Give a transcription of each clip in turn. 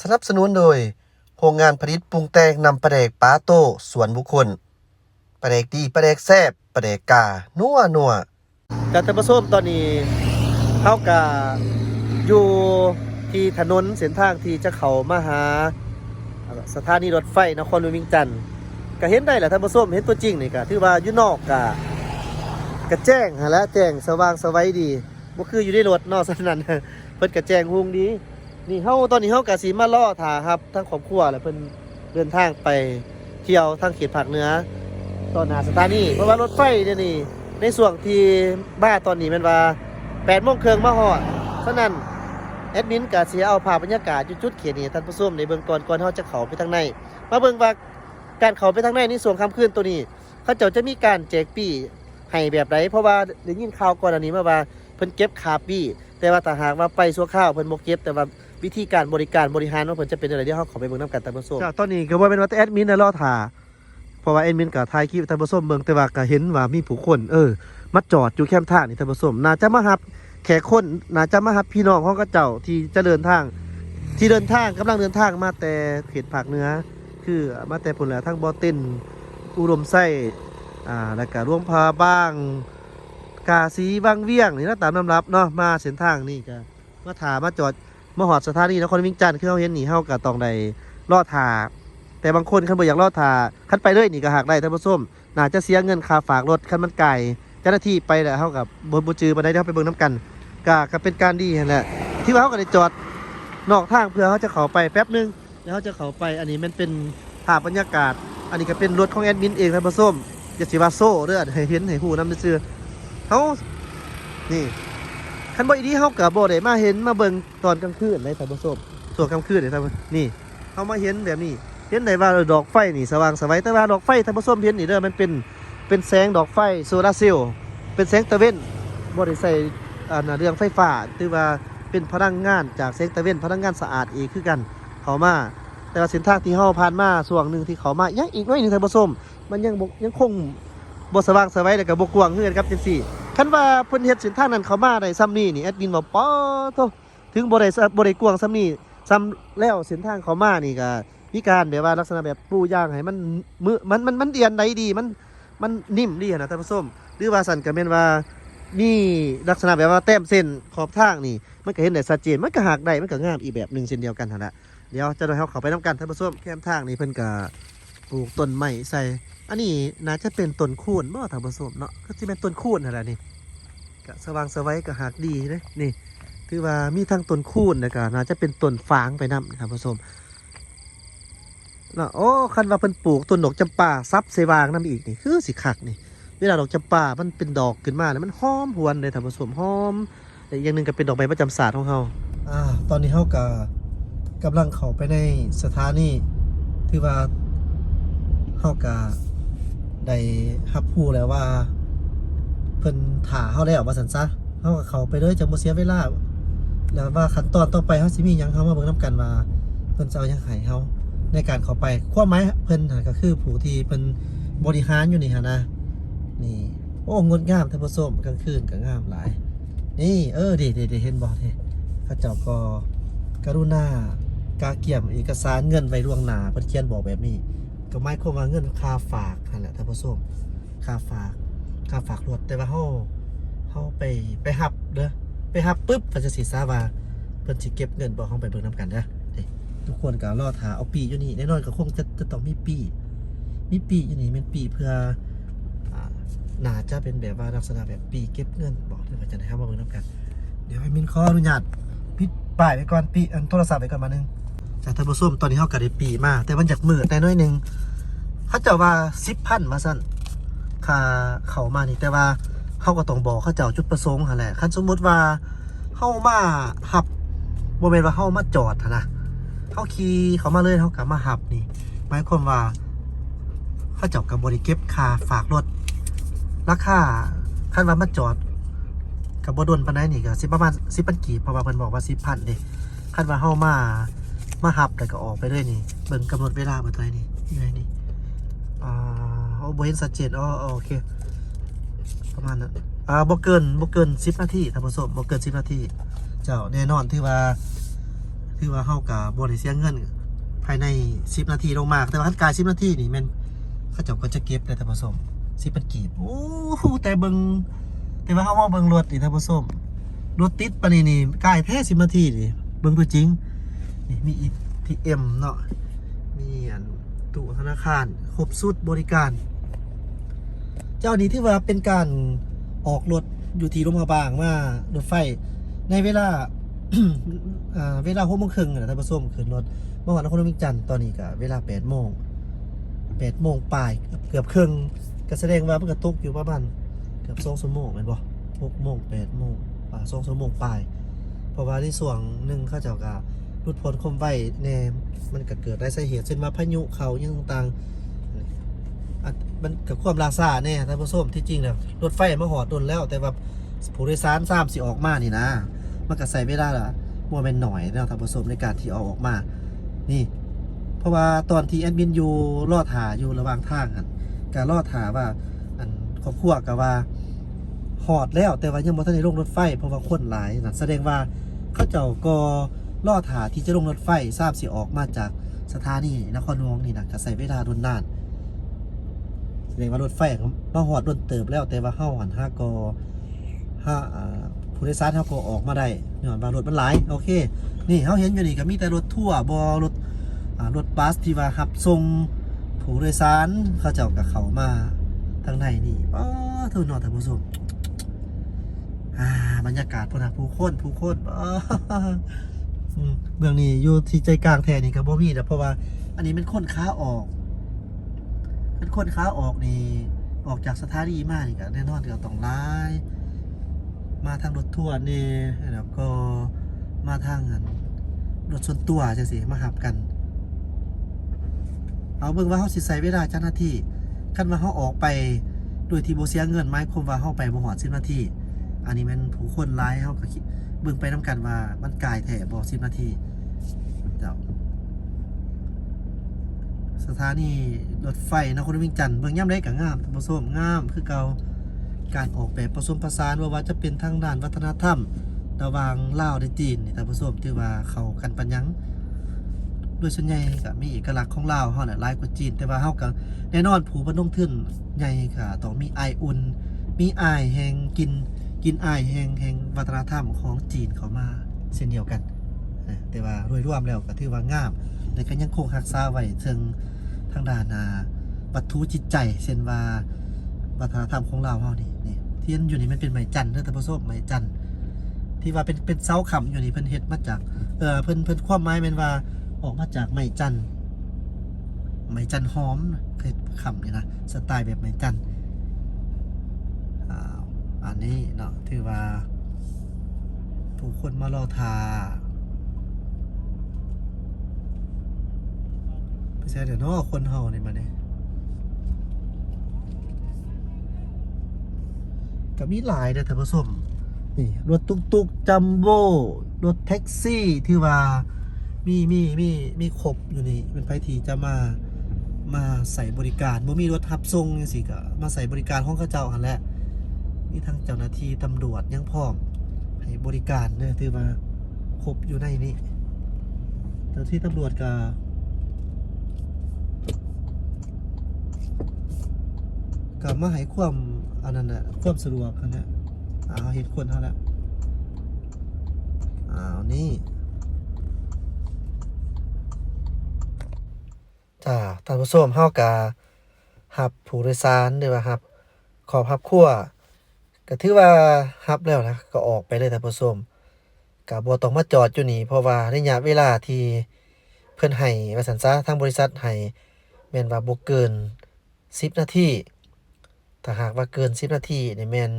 สนับสนุนโดยโรงงานผลิตปรุงแต่งนำปลาแดกปาโต้สวนบุคคลปลาแดกดีปลาแดกแซ่บปลาแดกกานัวการท่านผู้ชมตอนนี้เฮากะอยู่ที่ถนนเส้นทางที่จะเข้ามาหาสถานีรถไฟนครหลวงเวียงจันทน์ก็เห็นได้แหละท่านผู้ชมเห็นตัวจริงนี่ก็ถือว่าอยู่นอกก็แจ้งหั่นแหละแจ้งสว่างไสวัยดีบ่คืออยู่ในรถเนาะฉะนั้นเพิ่นก็แจ้งฮูงดีนี่ตอนนี้เฮาก็สิมารอท่าครับทั้งครอบครัวและเพิ่นเดินทางไปเที่ยวทางเขตภาคเหนือตอนหน้าสถานีเพราะว่ารถไฟเดี๋ยวนี้ในช่วงที่บ้าตอนนี้แม่นว่า 8:30 นมาฮอดฉะนั้นแอดมินก็สิเอาภาพบรรยากาศจุดเขตนี้ท่านผู้ชมในเบื้องก่อนเฮาจะเข้าไปทางในมาเบิ่งว่าการเข้าไปทางในช่วงค่ำคืนตัวนี้เขาเจ้าจะมีการแจกปี้ให้แบบใดเพราะว่าได้ยินข่าวก่อนอันนี้มาว่าเพิ่นเก็บค่าปี้แต่ว่าถ้าหากว่าไปชั่วคราวเพิ่นบ่เก็บแต่ว่าวิธีการบริหารว่าเพิ่นจะเป็นจังได๋เดี๋ยวเฮาเข้าไปเบิ่งนำกันท่านผู้ชมตอนนี้ก็บ่แม่นว่าแต่แอดมินรอท่าเพราะว่าแอดมินก็ถ่ายคลิปท่านผู้ชมเบิ่งแต่ว่าก็เห็นว่ามีผู้คนมาจอดอยู่แคมป์ท่านี่ท่านผู้ชมน่าจะมารับแขกคนน่าจะมารับพี่น้องของเขาเจ้าที่จะเดินทางกำลังเดินทางมาแต่เขตภาคเหนือคือมาแต่พุ่นแหละทั้งบ่อเต้นอุดมไส้แล้วก็ร่วงพาบ้างกาสีบางเวียงนี่นะตามลำดับเนาะมาเส้นทางนี่ก็มาถามาจอดมาหอดสถานีนครหลวงเวียงจันทน์คือเฮาเห็นนี่เฮาก็ต้องได้รอท่าแต่บางคนคันบ่อยากรอท่าคันไปเลยนี่ก็หากได้ท่านผู้ชมน่าจะเสียเงินค่าฝากรถคันมันไกลเจ้าหน้าที่ไปแล้วเฮากับบ่จือบ่ได้เฮาไปเบิ่งนํกันก็เป็นการดีนั่นแหละที่ว่าเฮาก็ได้จอดนอกทางเพื่อเฮาจะเข้าไปแป๊บนึงแล้วเฮาจะเข้าไปอันนี้มันเป็นภาพบรรยากาศอันนี้ก็เป็นรถของแอดมินเองท่านผู้ชมอย่าสิว่าโซ่เด้อให้เห็นให้ฮู้นำซื่อเฮานี่คันบ่อีดีเฮาก็บ่ได้มาเห็นมาเบิ่งตอนกลางคืนเลยท่านผู้ชมส่วนกลางคืนนี่ท่านนี่เฮามาเห็นแบบนี้เห็นได้ว่าดอกไฟนี่สว่างไสวัยแต่ว่าดอกไฟท่านผู้ชมเห็นนี่เด้อมันเป็นแสงดอกไฟโซลาร์เซลล์เป็นแสงตะเว้นบ่ได้ใส่เรื่องไฟฟ้าถือว่าเป็นพลังงานจากแสงตะเว้นพลังงานสะอาดอีกคือกันเข้ามาแต่ว่าเส้นทางที่เฮาผ่านมาช่วงนึงที่เข้ามายังอีกหน่อยนึงท่านผู้ชมมันยังคงบ่สว่างไสวัยแล้วก็บ่กว้างคือกันครับจังซี่คันว่าเพิ่นเฮ็ดเส้นทางนั้นเข้ามาได้ซ้ำนี้นี่แอดมินบอกป๊อโตถึงบ่ได้กว้างซ้ำนี้ซ้ำแล้วเส้นทางเข้ามานี่ก็มีการแบบว่าลักษณะแบบปูย่างให้มันเดียนได้ดีมันนิ่มดีนะท่านผู้ชมหรือว่าสั่นก็แม่นว่ามีลักษณะแบบว่าแต้มเส้นขอบทางนี่มันก็เห็นได้ชัดเจนมันก็หักได้มันก็งามอีกแบบนึงเช่นเดียวกันหั่นล่ะเดี๋ยวจะได้เฮาเข้าไปนํกันท่านผู้ชมแคมทางนี่เพิ่นก็ปลูกต้นไม้ใส่อันนี้น่าจะเป็นต้นคูนบ่ท่านผู้ชมเนาะก็สิเป็นต้นคูนนั่นแหละนี่ก็สว่างไสวัยก็หักดีเด้นี่ถือว่ามีทั้งต้นคูนแล้วก็น่าจะเป็นต้นฝางไปนำท่านผู้ชมเนาะโอ้คันว่าเพิ่นปลูกต้นดอกจำปาซับเสวางนำอีกนี่คือสิคักนี่เวลาดอกจำปามันเป็นดอกขึ้นมาแล้วมันหอมหวนเลยท่านผู้ชมหอมแต่อีกอย่างนึงก็เป็นดอกไม้ประจำศาสตร์ของเฮาตอนนี้เฮาก็กำลังเข้าไปในสถานีที่ว่าเฮาก็ได้รับรู้แล้วว่าเพิ่นถ่าเฮาแล้วว่าซั่นซะเฮาก็เข้าไปเลยจังบ่เสียเวลาแล้วว่าขั้นตอนต่อไปเฮาสิมีหยังเฮามาเบิ่งนํกันว่าเพิ่นจะเอาหยังให้เฮาในการเข้าไปความหมายเพิ่นก็คือผู้ที่เพิ่นบริหารอยู่นี่หั่นนะนี่โอ้งดงามท่านผู้ชมกลางคืนก็งามหลายนี่ดิเห็นบ่นี่เขาเจ้าก็กรุณากาเกี่ยมเอกสารเงินไว้ล่วงหน้าเพิ่นเขียนบอกแบบนี้ก็หมายความว่าเงินค่าฝากนั่นแหละท่านผู้ชมค่าฝากรถแต่ว่าเฮาไปรับเด้อไปรับปึ๊บก็จะสิทราบว่าเพิ่นสิเก็บเงินบ่เฮาไปเบิ่งนํกันเด้อทุกคนก็รอท่าเอาปีอยู่นี่แน่นอนก็คงจะต้องมีปีอยู่นี่เป็นปีเพื่อน่าจะเป็นแบบว่าลักษณะแบบปีเก็บเงินบอกเดี๋ยวจะได้มาเบิ่งน้ำกันเดี๋ยวให้มินขออนุญาตปิดป้ายไว้ก่อนปีโทรศัพท์ไว้ก่อนมานึงจากท่านผู้ชมตอนนี้เฮาก็ได้ปีมาแต่มันอยากมืดแต่น้อยนึงเขาเจ้าว่า 10,000 มาซั่นค่าเข้ามานี่แต่ว่าเฮาก็ต้องบอกเขาเจ้าจุดประสงค์หั่นแหละคันสมมุติว่าเฮามาหับบ่แม่นว่าเฮามาจอดหั่นนะเฮาขี่เข้ามาเลยเฮาก็มาหับนี่หมายความว่าเขาเจ้าก็บ่ได้เก็บค่าฝากรถราคาคันว่ามาจอดกับบ่ดนปานใดนี่ก็สิประมาณ10,000 กีบเพราะว่าเพิ่นบอกว่า 10,000 เด้คันว่าเฮามาหับแล้วก็ออกไปเลยนี่เบิ่งกำหนดเวลาบ่ตัวนี่อยู่ไหนนี่บ่เห็นชัดเจนโอเคประมาณนั้นบ่เกิน10 นาทีท่านผู้ชมบ่เกิน10 นาทีเจ้าแน่นอนที่ว่า ถือว่าเฮาก็บ่ได้เสียเงินภายใน10นาทีลงมาแต่ว่าคันกาย10นาทีนี่แม่นเขาเจ้าก็จะเก็บได้ท่านผู้ชม10เป็นกีบโอ้แต่เบิ่งแต่ว่าเฮามาเบิ่งรถนี่ท่านผู้ชมรถติดปานนี้นี่กายแท้10นาทีนี่เบิ่งตัวจริงนี่มี ATM เนาะมีอันตู้ธนาคารครบสุดบริการเจ้านี้ที่ว่าเป็นการออกรถอยู่ที่โรงพยาบาลว่ารถไฟในเวลา เวลา6:30นนะท่านผู้ชมขึ้นรถเมื่อวานนครเวียงจันทน์ตอนนี้ก็เวลา8 โมงปลายเกือบครึ่งก็แสดงว่ามันก็ตกอยู่ประมาณเกือบ2 ชั่วโมงแม่นบ่6 โมง8 โมง2 ชั่วโมงปลายเพราะว่าในส่วนหนึ่งเขาเจ้าก็รุดพ้นคมไว้แน่มันก็เกิดได้สาเหตุเช่นว่าพายุเขาอย่างต่างๆมันกับความล่าช้าแน่ท่านผู้ชมที่จริงแล้วรถไฟมาฮอดดนแล้วแต่ว่าผู้โดยสาร3สิออกมานี่นะมันก็ใช้เวลาละบ่แม่นน้อยแล้วท่านผู้ชมในการที่เอาออกมานี่เพราะว่าตอนที่แอดมินอยู่รอท่าอยู่ระหว่างทางหั่นก็รอท่าว่าอันครอบครัวก็ว่าฮอดแล้วแต่ว่ายังบ่ทันได้ลงรถไฟเพราะว่าคนหลายนั่นแสดงว่าเขาเจ้าก็รอท่าที่จะลงรถไฟทราบสิออกมาจากสถานีนครหลวงนี่นะก็ใช้เวลาโดนนานแสดงว่ารถไฟมาฮอดโดนเติบแล้วแต่ว่าเฮาหันผู้โดยสารเฮาก็ออกมาได้ย้อนว่ารถมันหลายโอเคนี่เฮาเห็นอยู่นี่ก็มีแต่รถทั่วบ่รถบัสที่ว่ารับส่งผู้โดยสารเขาเจ้าก็เข้ามาทางในนี่ป๊อทุนเนาะท่านผู้ชมบรรยากาศพุ่นน่ะผู้คนเมืองนี้อยู่ที่ใจกลางแท้นี่ก็บ่มีนะเพราะว่าอันนี้เป็นคนขาออกเป็นคนขาออกนี่ออกจากสถานีมานี่ก็แน่นอนก็ต้องหลายมาทางรถทัวร์นี่แล้วก็มาทางรถส่วนตัวจังซี่มาหับกันเอาเบิ่งว่าเฮาสิใช้เวลาจักนาทีคันว่าเฮาออกไปโดยที่บ่เสียเงินหมายความว่าเฮาไปบ่ฮอด10นาทีอันนี้มันผู้คนหลายเฮาก็คิดเบิ่งไปนํกันว่ามันกายแท้บ่10นาทีเจ้าสถานีรถไฟนครเวียงจันทน์เบิ่งยามใดก็งามท่านผู้ชมงามคือเก่าการออกแบบผสมผสานว่าจะเป็นทางด้านวัฒนธรรมระหว่างลาวและจีนนี่ท่านผู้ชมถือว่าเข้ากันปานยังโดยส่วนใหญ่ก็มีเอกลักษณ์ของลาวเฮาน่ะหลายกว่าจีนแต่ว่าเฮาก็แน่นอนผู้บ่ลงทุนใหญ่ก็ต้องมีอายอุ่นมีอายแห่งกินอายแห่งวัฒนธรรมของจีนเข้ามาเช่นเดียวกันแต่ว่าโดยรวมแล้วก็ถือว่างามและก็ยังคงรักษาไว้ถึงทางด้านวัตถุจิตใจเช่นว่าวัฒนธรรมของลาวเฮานี่ที่อยู่นี่มันเป็นไม้จันทร์เด้อท่านผู้ชมไม้จันทร์ที่ว่าเป็นเสาค้ำอยู่นี่เพิ่นเฮ็ดมาจากเพิ่นความหมายแม่นว่าออกมาจากไม้จันทร์หอมคือค้ำนี่นะสไตล์แบบไม้จันทร์อันนี้เนาะถือว่าผู้คนมารอทาไปใช่เดี๋ยวเนาะคนเฮานี่มาเนี่ยก็มีหลายเด้อท่านผู้ชมนี่รถตุกจัมโบ้รถแท็กซี่ที่ว่ามีครบอยู่นี่เป็นไผที่จะมาใส่บริการบ่มีรถรับส่งจังซี่ก็มาใส่บริการของเขาเจ้าหั่นแหละมีทั้งเจ้าหน้าที่ตำรวจยังพร้อมให้บริการเด้อถือว่าครบอยู่ในนี้เจ้าที่ตำรวจก็มาให้ความอันนั้นน่ะความสะดวกคั่นน่ะเห็นคนเฮาแล้วนี่จ้าท่านผู้ชมเฮาก็รับผู้โดยสารหรือว่ารับครอบครัวก็ถือว่ารับแล้วนะก็ออกไปเลยท่านผู้ชมก็บ่ต้องมาจอดอยู่นี่เพราะว่าระยะเวลาที่เพิ่นให้ว่าซั่นซะทางบริษัทให้แม่นว่าบ่เกิน10นาทีถ้าหากว่าเกิน10นาทีนี่แม่น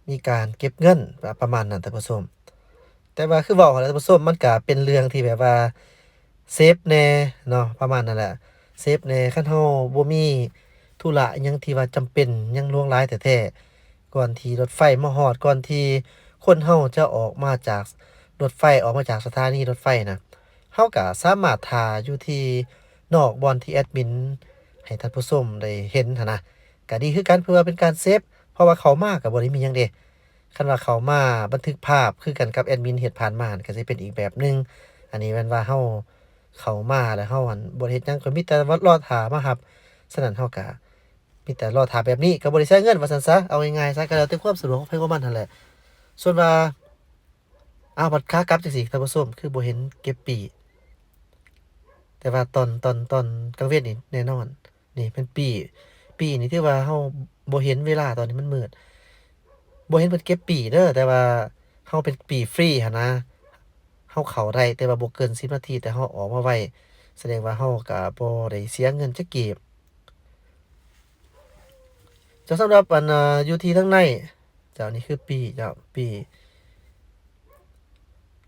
มีการเก็บเงินประมาณนั้นท่านผู้ชมแต่ว่าคือเว้าหั่นแหละท่านผู้ชมมันก็เป็นเรื่องที่แบบว่าเซฟแน่เนาะประมาณนั้นแหละเซฟแน่คันเฮาบ่มีธุระอิหยังที่ว่าจำเป็นหยังล่วงหลายแท้ๆก่อนที่รถไฟมาฮอดก่อนที่คนเฮาจะออกมาจากรถไฟออกมาจากสถานีรถไฟนะเฮาก็สามารถท่าอยู่ที่นอกบ่อนที่แอดมินให้ท่านผู้ชมได้เห็นหันนะก็ดีคือกันเพื่อเป็นการเซฟเพราะว่าเขามาก็บ่ได้มีหยังเดะคันว่าเขามาบันทึกภาพคือกันกับแอดมินเฮ็ดผ่านมาก็สิเป็นอีกแบบนึงอั อันนี้แม่นว่าเฮาเข้ามาแล้วเฮาหั่นบ่ได้เฮ็ดหยังก็มีแต่ว่ารอท่ามารับฉะนั้นเฮาก็มีแต่รอท่าแบบนี้ก็บ่ได้ใช้เงินว่าซั่นซะเอาง่ายๆซะก็แล้วแต่ความสะดวกของไผของมันนั่นแหละส่วนว่าบัดขากลับจังซี่ท่านผู้ชมคือบ่เห็นเก็บปีแต่ว่าตอนกลางเว้นนี่แน่นอนนี่เป็นปีนี่ถือว่าเฮาบ่เห็นเวลาตอนนี้มันมืดบ่เห็นเพิ่นเก็บปีเด้อแต่ว่าเฮาเป็นปีฟรีหันนะเฮาเข้าได้แต่ว่าบ่เกิน10นาทีแต่เฮาออกมาไวแสดงว่าเฮาก็บ่ได้เสียเงินจักกีบเจ้าสำหรับอันอยู่ที่ทางในเจ้านี่คือปีเจ้าปี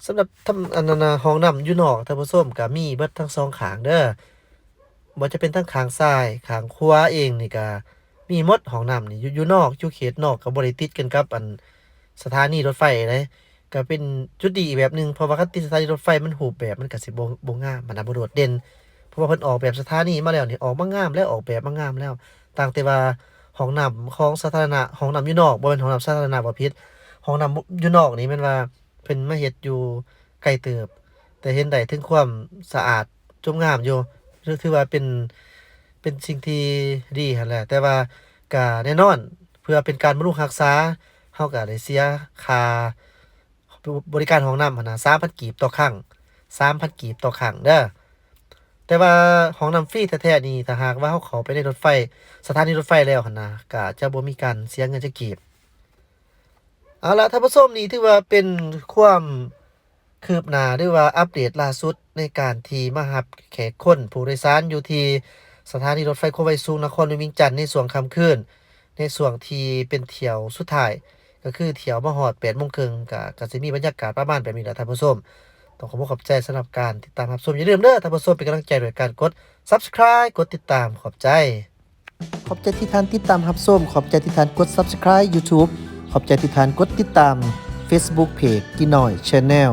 สำหรับทำอันนั้นน่ะห้องน้ำอยู่นอกท่านผู้ชมก็มีเบิดทั้งสองข้างเด้อ บ่จะเป็นทั้งข้างซ้ายข้างขวาเองนี่ก็มีหมดห้องน้ำนี่อยู่นอกอยู่เขตนอกก็บ่ได้ติดกันกับอันสถานีรถไฟเดะก็เป็นจุดดีอีกแบบหนึ่งเพราะว่าคันติดสถานีรถไฟมันรูปแบบมันก็สิบ่งามมันน่ะบ่โดดเด่นเพราะว่าเพิ่นออกแบบสถานีมาแล้วนี่ออกมางามแล้วออกแบบมางามแล้วต่างแต่ว่าห้องน้ำของสาธารณะห้องน้ำอยู่นอกบ่แม่นห้องน้ำสาธารณะบ่ผิดห้องน้ำอยู่นอกนี่แม่นว่าเพิ่นมาเฮ็ดอยู่ไกลเติบแต่เห็นได้ถึงความสะอาดจงงามอยู่ ถือว่าเป็นสิ่งที่ดีหั้นแหละแต่ว่าก็แน่นอนเพื่อเป็นการบำรุงรักษาเฮาก็ได้เสียค่าบริการห้องน้ำหั้นน่ะ 3,000 กีบต่อครั้ง 3,000 กีบต่อครั้งเด้อแต่ว่าห้องน้ำฟรีแท้ๆนี่ถ้าหากว่าเฮาเข้าไปในรถไฟสถานีรถไฟแล้วหั้นน่ะก็จะบ่มีการเสียเงินจักกีบเอาล่ะท่านผู้ชมนี่ถือว่าเป็นความคืบหน้าหรือว่าอัปเดตล่าสุดในการที่มารับแขกคนผู้โดยสารอยู่ที่สถานีรถไฟความไวสูงนครหลวงเวียงจันทน์ในช่วงค่ำคืนในช่วงที่เป็นเที่ยวสุดท้ายก็คือเที่ยวมาฮอด 8:30 นก็สิมีบรรยากาศประมาณแบบนี้แหละท่านผู้ชมต้องขอบอกขอบใจสำหรับการติดตามรับชมอย่าลืมเด้อท่านผู้ชมเป็นกำลังใจด้วยการกด Subscribe กดติดตามขอบใจที่ท่านติดตามรับชมขอบใจที่ท่านกด Subscribe YouTube ขอบใจที่ท่านกดติดตาม Facebook Page กินหน่อย Channel